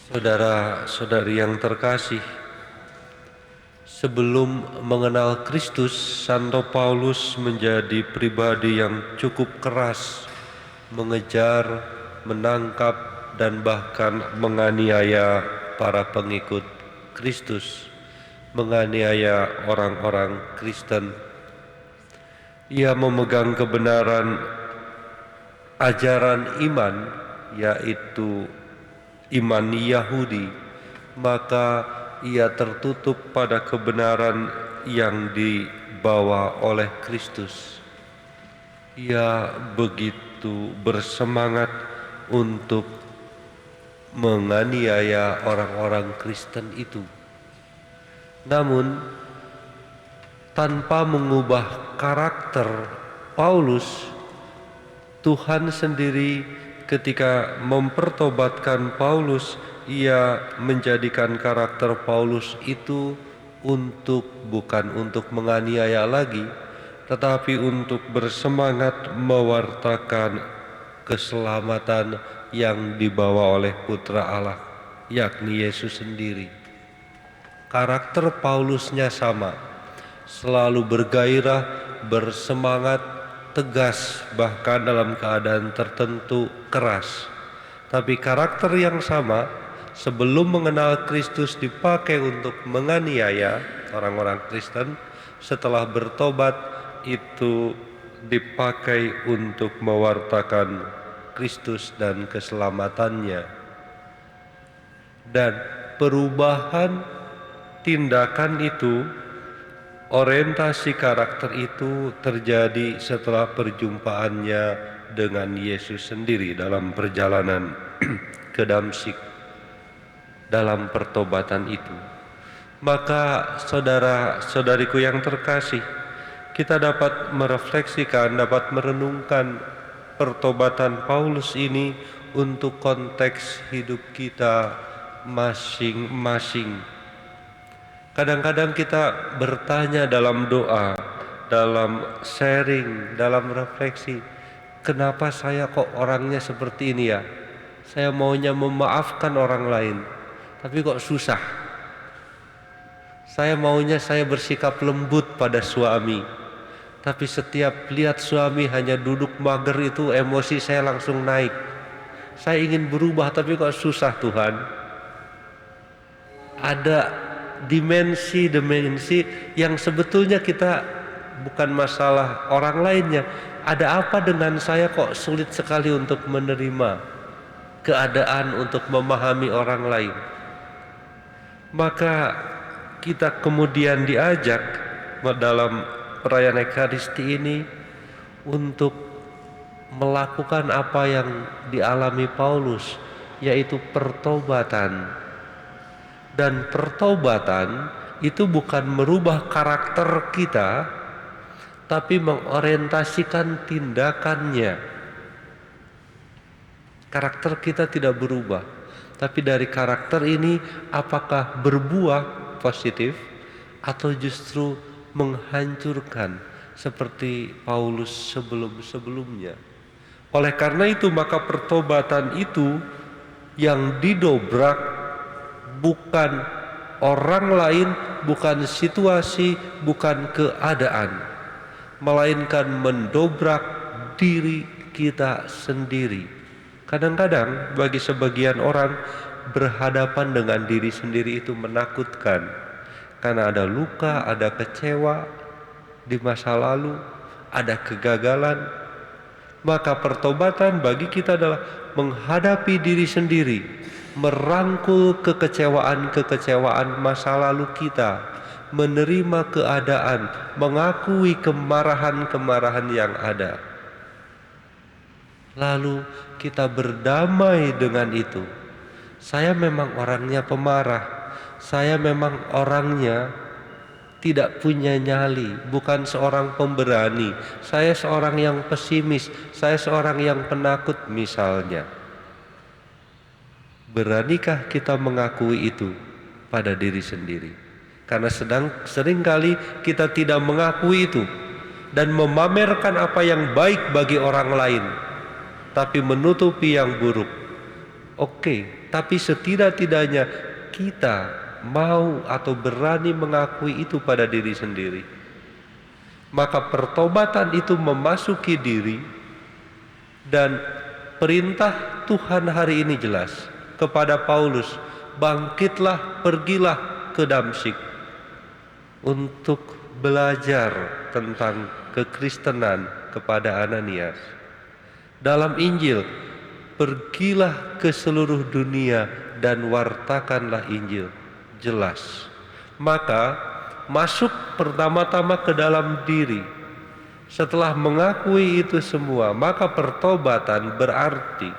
Saudara-saudari yang terkasih, sebelum mengenal Kristus, Santo Paulus menjadi pribadi yang cukup keras, mengejar, menangkap, dan bahkan menganiaya para pengikut Kristus, menganiaya orang-orang Kristen. Ia memegang kebenaran ajaran iman, yaitu iman Yahudi, maka ia tertutup pada kebenaran yang dibawa oleh Kristus. Ia begitu bersemangat untuk menganiaya orang-orang Kristen itu. Namun, tanpa mengubah karakter Paulus, Tuhan sendiri ketika mempertobatkan Paulus, ia menjadikan karakter Paulus itu bukan untuk menganiaya lagi, tetapi untuk bersemangat mewartakan keselamatan yang dibawa oleh Putra Allah, yakni Yesus sendiri. Karakter Paulusnya sama, selalu bergairah, bersemangat, tegas, bahkan dalam keadaan tertentu keras. Tapi karakter yang sama sebelum mengenal Kristus dipakai untuk menganiaya orang-orang Kristen, setelah bertobat itu dipakai untuk mewartakan Kristus dan keselamatannya. Dan perubahan tindakan itu, orientasi karakter itu terjadi setelah perjumpaannya dengan Yesus sendiri dalam perjalanan ke Damsyik, dalam pertobatan itu. Maka saudara-saudariku yang terkasih, kita dapat merefleksikan, dapat merenungkan pertobatan Paulus ini untuk konteks hidup kita masing-masing. Kadang-kadang kita bertanya dalam doa, dalam sharing, dalam refleksi, kenapa saya kok orangnya seperti ini ya? Saya maunya memaafkan orang lain, tapi kok susah. Saya maunya saya bersikap lembut pada suami, tapi setiap lihat suami hanya duduk mager itu emosi saya langsung naik. Saya ingin berubah tapi kok susah Tuhan. Ada dimensi yang sebetulnya kita bukan masalah orang lainnya. Ada apa dengan saya kok sulit sekali untuk menerima keadaan, untuk memahami orang lain. Maka kita kemudian diajak dalam perayaan Ekaristi ini untuk melakukan apa yang dialami Paulus, yaitu pertobatan. Dan pertobatan itu bukan merubah karakter kita, tapi mengorientasikan tindakannya. Karakter kita tidak berubah, tapi dari karakter ini apakah berbuah positif atau justru menghancurkan seperti Paulus sebelum-sebelumnya. Oleh karena itu maka pertobatan itu yang didobrak bukan orang lain, bukan situasi, bukan keadaan, melainkan mendobrak diri kita sendiri. Kadang-kadang bagi sebagian orang berhadapan dengan diri sendiri itu menakutkan, karena ada luka, ada kecewa di masa lalu, ada kegagalan. Maka pertobatan bagi kita adalah menghadapi diri sendiri, merangkul kekecewaan masa lalu kita, menerima keadaan, mengakui kemarahan yang ada. Lalu kita berdamai dengan itu. Saya memang orangnya pemarah, saya memang orangnya tidak punya nyali, bukan seorang pemberani, saya seorang yang pesimis, saya seorang yang penakut misalnya. Beranikah kita mengakui itu pada diri sendiri? Karena seringkali kita tidak mengakui itu dan memamerkan apa yang baik bagi orang lain, tapi menutupi yang buruk. Oke, tapi setidak-tidaknya kita mau atau berani mengakui itu pada diri sendiri. Maka pertobatan itu memasuki diri, dan perintah Tuhan hari ini jelas kepada Paulus, bangkitlah, pergilah ke Damsyik untuk belajar tentang kekristenan kepada Ananias. Dalam Injil, pergilah ke seluruh dunia dan wartakanlah Injil. Jelas. Maka masuk pertama-tama ke dalam diri. Setelah mengakui itu semua, maka pertobatan berarti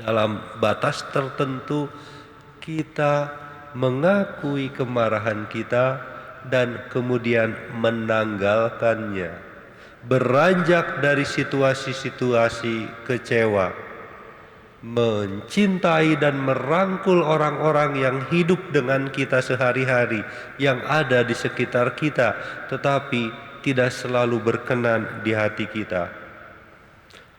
dalam batas tertentu kita mengakui kemarahan kita dan kemudian menanggalkannya. Beranjak dari situasi-situasi kecewa, mencintai dan merangkul orang-orang yang hidup dengan kita sehari-hari, yang ada di sekitar kita, tetapi tidak selalu berkenan di hati kita.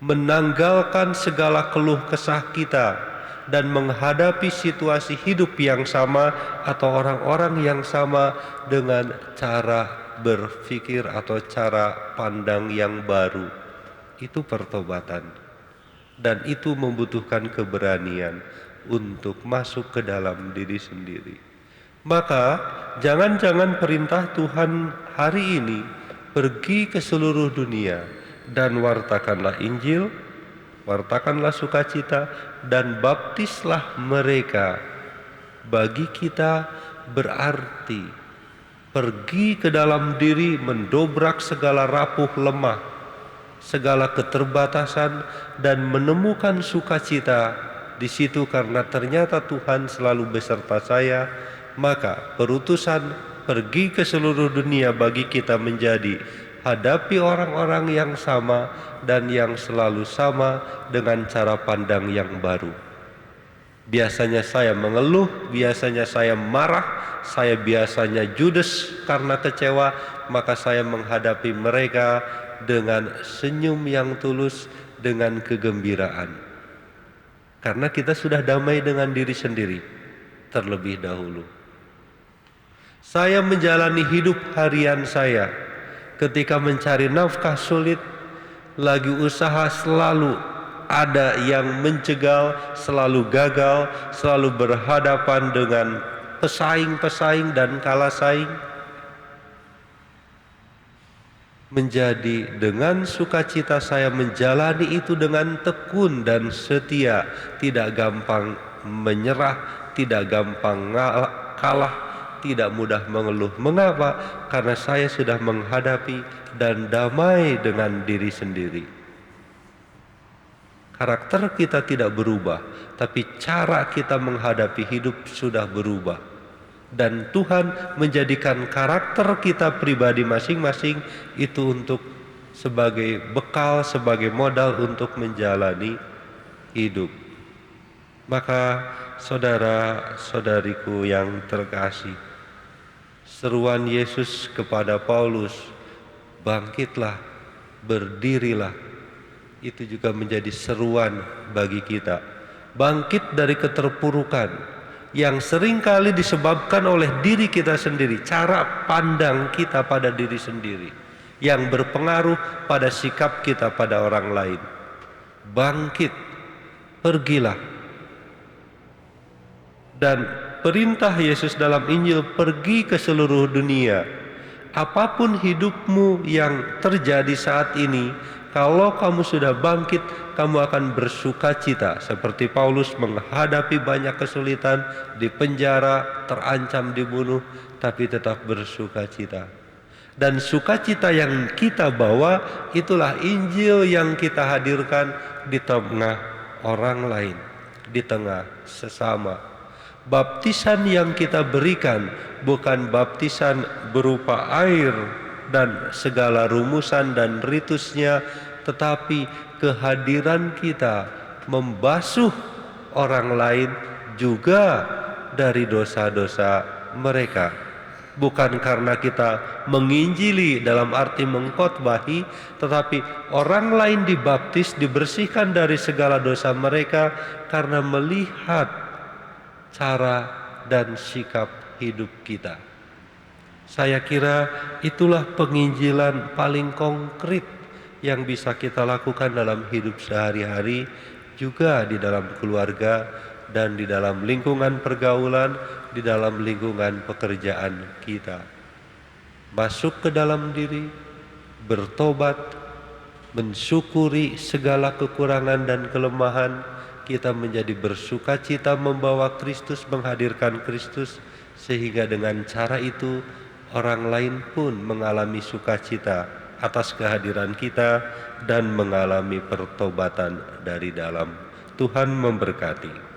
Menanggalkan segala keluh kesah kita dan menghadapi situasi hidup yang sama atau orang-orang yang sama dengan cara berpikir atau cara pandang yang baru. Itu pertobatan, dan itu membutuhkan keberanian untuk masuk ke dalam diri sendiri. Maka jangan-jangan perintah Tuhan hari ini, pergi ke seluruh dunia dan wartakanlah Injil, wartakanlah sukacita, dan baptislah mereka, bagi kita berarti pergi ke dalam diri, mendobrak segala rapuh lemah, segala keterbatasan, dan menemukan sukacita di situ karena ternyata Tuhan selalu beserta saya. Maka perutusan pergi ke seluruh dunia bagi kita menjadi hadapi orang-orang yang sama dan yang selalu sama dengan cara pandang yang baru. Biasanya saya mengeluh, biasanya saya marah, saya biasanya judes karena kecewa, maka saya menghadapi mereka dengan senyum yang tulus, dengan kegembiraan. Karena kita sudah damai dengan diri sendiri terlebih dahulu. Saya menjalani hidup harian saya, ketika mencari nafkah sulit, lagi usaha selalu ada yang mencegal, selalu gagal, selalu berhadapan dengan pesaing-pesaing dan kalah saing. Menjadi dengan sukacita saya menjalani itu dengan tekun dan setia, tidak gampang menyerah, tidak gampang kalah, tidak mudah mengeluh. Mengapa? Karena saya sudah menghadapi dan damai dengan diri sendiri. Karakter kita tidak berubah, tapi cara kita menghadapi hidup sudah berubah. Dan Tuhan menjadikan karakter kita pribadi masing-masing itu untuk sebagai bekal, sebagai modal untuk menjalani hidup. Maka saudara-saudariku yang terkasih, seruan Yesus kepada Paulus, bangkitlah, berdirilah, itu juga menjadi seruan bagi kita. Bangkit dari keterpurukan yang seringkali disebabkan oleh diri kita sendiri, cara pandang kita pada diri sendiri, yang berpengaruh pada sikap kita pada orang lain. Bangkit, pergilah. Dan perintah Yesus dalam Injil, pergi ke seluruh dunia. Apapun hidupmu yang terjadi saat ini, kalau kamu sudah bangkit, kamu akan bersuka cita. Seperti Paulus menghadapi banyak kesulitan, di penjara, terancam dibunuh, tapi tetap bersuka cita. Dan sukacita yang kita bawa, itulah Injil yang kita hadirkan di tengah orang lain, di tengah sesama. Baptisan yang kita berikan bukan baptisan berupa air dan segala rumusan dan ritusnya, tetapi kehadiran kita membasuh orang lain juga dari dosa-dosa mereka. bukan karena kita menginjili dalam arti mengkhotbahi, tetapi orang lain dibaptis, dibersihkan dari segala dosa mereka karena melihat cara dan sikap hidup kita. Saya kira itulah penginjilan paling konkret yang bisa kita lakukan dalam hidup sehari-hari, juga di dalam keluarga dan di dalam lingkungan pergaulan, di dalam lingkungan pekerjaan kita. Masuk ke dalam diri, bertobat, mensyukuri segala kekurangan dan kelemahan, kita menjadi bersukacita membawa Kristus, menghadirkan Kristus, sehingga dengan cara itu orang lain pun mengalami sukacita atas kehadiran kita dan mengalami pertobatan dari dalam. Tuhan memberkati.